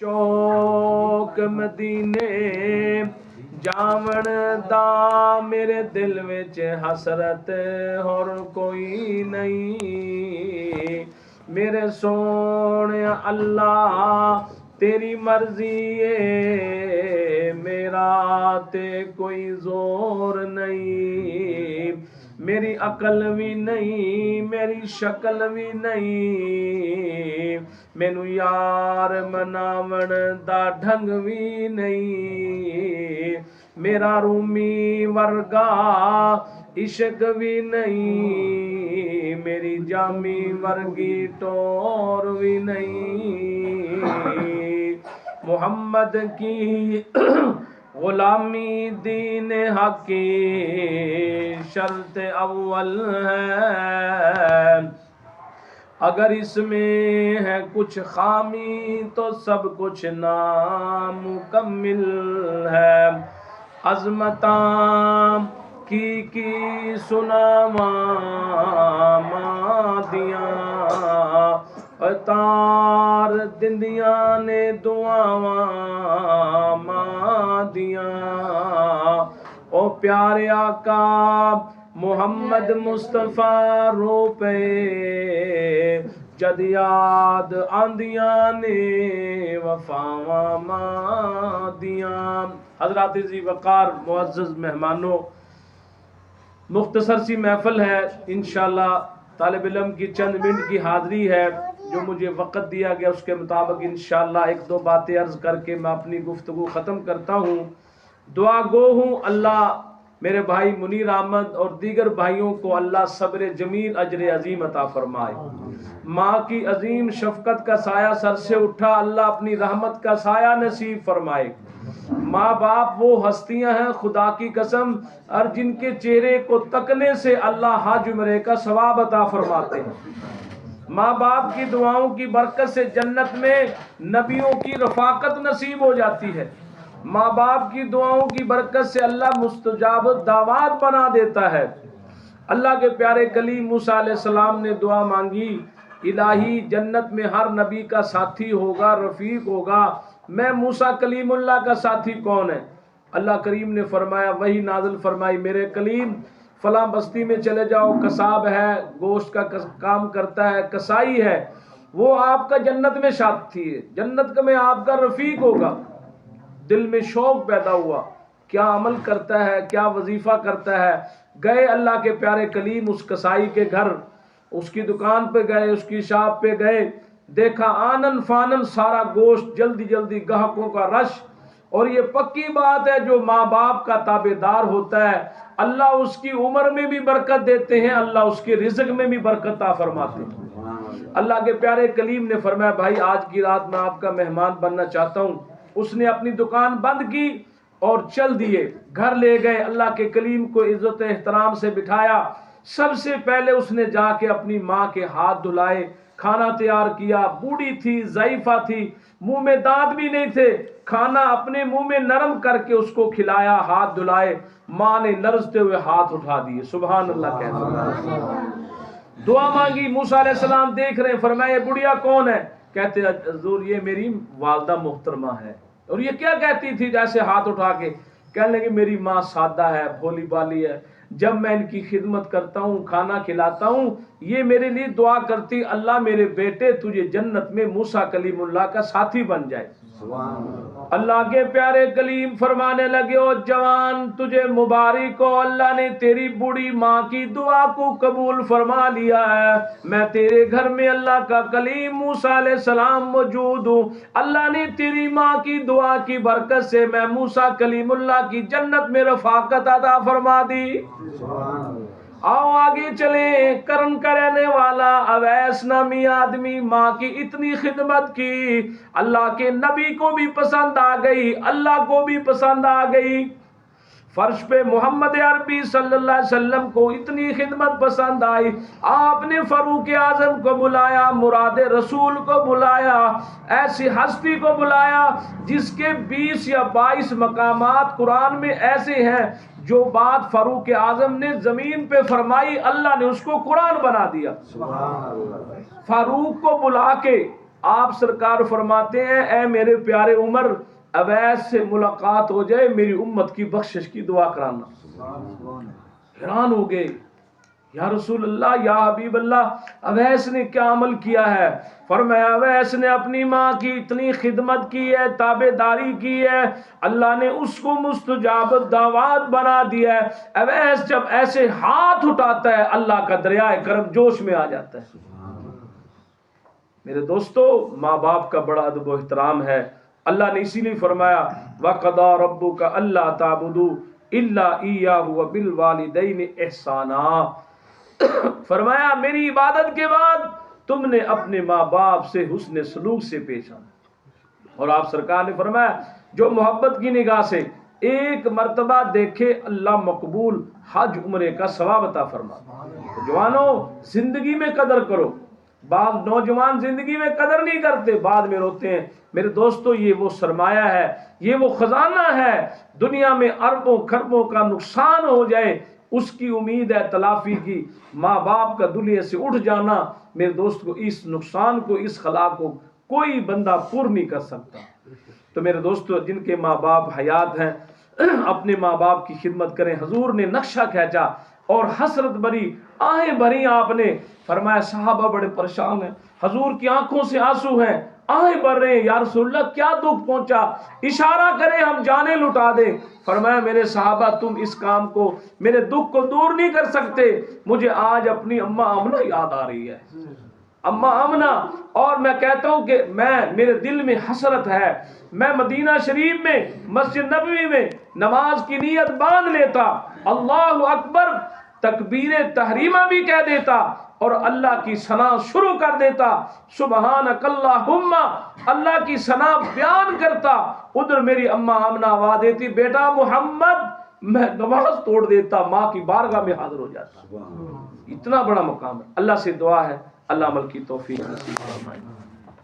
ਚੌਕ ਮਦੀਨੇ ਜਾਵਣ ਦਾ ਮੇਰੇ ਦਿਲ ਵਿੱਚ ਹਸਰਤ ਹੋਰ ਕੋਈ ਨਹੀਂ। ਮੇਰੇ ਸੋਹਣਿਆ ਅੱਲਾ ਤੇਰੀ ਮਰਜ਼ੀ ਏ, ਮੇਰਾ ਤੇ ਕੋਈ ਜ਼ੋਰ ਨਹੀਂ। میری عقل بھی نہیں، میری شکل بھی نہیں، مینو یار مناون دا ڈھنگ بھی نہیں، میرا رومی ورگا عشق بھی نہیں، میری جامی ورگی ٹور بھی نہیں۔ محمد کی غلامی دین حق کی شرط اول ہے، اگر اس میں ہے کچھ خامی تو سب کچھ نامکمل ہے۔ عظمتاں کی سناواں مادیاں، اتار دندیاں نے دعاواں مادیاں، او پیارے آقا محمد مصطفیٰ رو پے جد یاد آندیاں نے وفاواں مادیاں۔ حضرات ذی وقار معزز مہمانوں، مختصر سی محفل ہے، انشاءاللہ طالب علم کی چند منٹ کی حاضری ہے، جو مجھے وقت دیا گیا اس کے مطابق انشاءاللہ ایک دو باتیں عرض کر کے میں اپنی گفتگو ختم کرتا ہوں۔ دعا گو ہوں اللہ میرے بھائی منیر احمد اور دیگر بھائیوں کو اللہ صبر جمیل اجر عظیم عطا فرمائے۔ ماں کی عظیم شفقت کا سایہ سر سے اٹھا، اللہ اپنی رحمت کا سایہ نصیب فرمائے۔ ماں باپ وہ ہستیاں ہیں خدا کی قسم اور جن کے چہرے کو تکنے سے اللہ حج عمرے کا ثواب عطا فرماتے ہیں۔ ماں باپ کی دعاؤں کی برکت سے جنت میں نبیوں کی رفاقت نصیب ہو جاتی ہے۔ ماں باپ کی دعاؤں کی برکت سے اللہ مستجاب دعوات بنا دیتا ہے۔ اللہ کے پیارے کلیم موسیٰ علیہ السلام نے دعا مانگی، الہی جنت میں ہر نبی کا ساتھی ہوگا، رفیق ہوگا، میں موسیٰ کلیم اللہ کا ساتھی کون ہے؟ اللہ کریم نے فرمایا، وہی نازل فرمائی، میرے کلیم فلاں بستی میں چلے جاؤ، قصاب ہے، گوشت کا کام کرتا ہے، کسائی ہے، وہ آپ کا جنت میں ساتھی ہے، جنت میں آپ کا رفیق ہوگا۔ دل میں شوق پیدا ہوا، کیا عمل کرتا ہے، کیا وظیفہ کرتا ہے۔ گئے اللہ کے پیارے کلیم اس کسائی کے گھر، اس کی دکان پہ گئے، اس کی شاپ پہ گئے، دیکھا آنن فانن سارا گوشت، جلدی جلدی گاہکوں کا رش۔ اور یہ پکی بات ہے، جو ماں باپ کا تابعدار ہوتا ہے اللہ اس کی عمر میں بھی برکت دیتے ہیں، اللہ اس کے رزق میں بھی برکت عطا فرماتے ہیں۔ اللہ کے پیارے کلیم نے فرمایا، بھائی آج کی رات میں آپ کا مہمان بننا چاہتا ہوں۔ اس نے اپنی دکان بند کی اور چل دیے، گھر لے گئے، اللہ کے کلیم کو عزت احترام سے بٹھایا۔ سب سے پہلے اس نے جا کے اپنی ماں کے ہاتھ دھلائے، کھانا تیار کیا، بوڑھی تھی، ضعیفہ تھی، منہ میں دانت بھی نہیں تھے، کھانا اپنے منہ میں نرم کر کے اس کو کھلایا، ہاتھ دھلائے۔ ماں نے لرزتے ہوئے ہاتھ اٹھا دیے، سبحان اللہ کہتے ہیں۔ دعا مانگی، موسیٰ علیہ السلام دیکھ رہے ہیں، فرمایا یہ بڑھیا کون ہے؟ کہتے حضور یہ میری والدہ محترمہ ہے۔ اور یہ کیا کہتی تھی جیسے ہاتھ اٹھا کے؟ کہنے لگی میری ماں سادہ ہے، بھولی بالی ہے، جب میں ان کی خدمت کرتا ہوں، کھانا کھلاتا ہوں، یہ میرے لیے دعا کرتی، اللہ میرے بیٹے تجھے جنت میں موسیٰ کلیم اللہ کا ساتھی بن جائے۔ اللہ کے پیارے کلیم فرمانے لگے، او جوان تجھے مبارک ہو، اللہ نے تیری بوڑھی ماں کی دعا کو قبول فرما لیا ہے۔ میں تیرے گھر میں اللہ کا کلیم موسیٰ علیہ السلام موجود ہوں، اللہ نے تیری ماں کی دعا کی برکت سے میں موسیٰ کلیم اللہ کی جنت میں رفاقت عطا فرما دی۔ آؤ آگے چلیں۔ کرن کرنے والا اویس نامی آدمی ماں کی اتنی خدمت کی، اللہ کے نبی کو بھی پسند آ گئی، اللہ کو بھی پسند آ گئی۔ فرش پہ محمد عربی صلی اللہ علیہ وسلم کو اتنی خدمت پسند آئی، آپ نے فاروق اعظم کو بلایا، مراد رسول کو بلایا، ایسی ہستی کو بلایا جس کے 20 یا 22 مقامات قرآن میں ایسے ہیں جو بات فاروق اعظم نے زمین پہ فرمائی اللہ نے اس کو قرآن بنا دیا۔ فاروق کو بلا کے آپ سرکار فرماتے ہیں اے میرے پیارے عمر اویس سے ملاقات ہو جائے میری امت کی بخشش کی دعا کرانا۔ حیران ہو گئے، یا رسول اللہ یا حبیب اللہ اویس نے کیا عمل کیا ہے؟ فرمایا اویس نے اپنی ماں کی اتنی خدمت کی ہے، تابعداری کی ہے، اللہ نے اس کو مستجاب دعوات بنا دیا ہے۔ اویس جب ایسے ہاتھ اٹھاتا ہے اللہ کا دریائے کرم جوش میں آ جاتا ہے۔ میرے دوستو ماں باپ کا بڑا ادب و احترام ہے۔ اللہ نے اسی لیے فرمایا وَقَضَىٰ رَبُّكَ أَلَّا تَعْبُدُوا إِلَّا إِيَّاهُ وَبِالْوَالِدَيْنِ إِحْسَانًا، فرمایا میری عبادت کے بعد تم نے اپنے ماں باپ سے حسن سلوک سے پیش آنا۔ اور آپ سرکار نے فرمایا جو محبت کی نگاہ سے ایک مرتبہ دیکھے اللہ مقبول حج عمرے کا ثواب عطا فرما۔ جوانوں زندگی میں قدر کرو، بعض نوجوان زندگی میں قدر نہیں کرتے، بعد میں روتے ہیں۔ میرے دوستو یہ وہ سرمایہ ہے، یہ وہ خزانہ ہے، دنیا میں اربوں خربوں کا نقصان ہو جائے اس کی امید ہے تلافی کی، ماں باپ کا دنیا سے اٹھ جانا میرے دوست کو اس نقصان کو اس خلا کو کوئی بندہ پور نہیں کر سکتا۔ تو میرے دوستو جن کے ماں باپ حیات ہیں اپنے ماں باپ کی خدمت کریں۔ حضور نے نقشہ کھینچا اور حسرت بھری آہیں بھری، آپ نے فرمایا صحابہ بڑے پریشان ہیں، حضور کی آنکھوں سے آنسو ہیں، آہیں بھر رہے ہیں، یا رسول اللہ کیا دکھ پہنچا، اشارہ کریں ہم جانیں لٹا دیں۔ فرمایا میرے صحابہ تم اس کام کو میرے دکھ کو دور نہیں کر سکتے، مجھے آج اپنی اماں آمنہ یاد آ رہی ہے، اماں آمنہ، اور میں کہتا ہوں کہ میرے دل میں حسرت ہے، میں مدینہ شریف میں مسجد نبوی میں نماز کی نیت باندھ لیتا، اللہ اکبر تکبیر تحریمہ بھی کہہ دیتا اور اللہ کی ثنا شروع کر دیتا، سبحانک اللہم، اللہ کی ثنا بیان کرتا، ادھر میری اماں آمنہ آواز دیتی بیٹا محمد، میں نماز توڑ دیتا، ماں کی بارگاہ میں حاضر ہو جاتا۔ اتنا بڑا مقام ہے۔ اللہ سے دعا ہے اللہ عمل کی توفیق نصیب فرمائے۔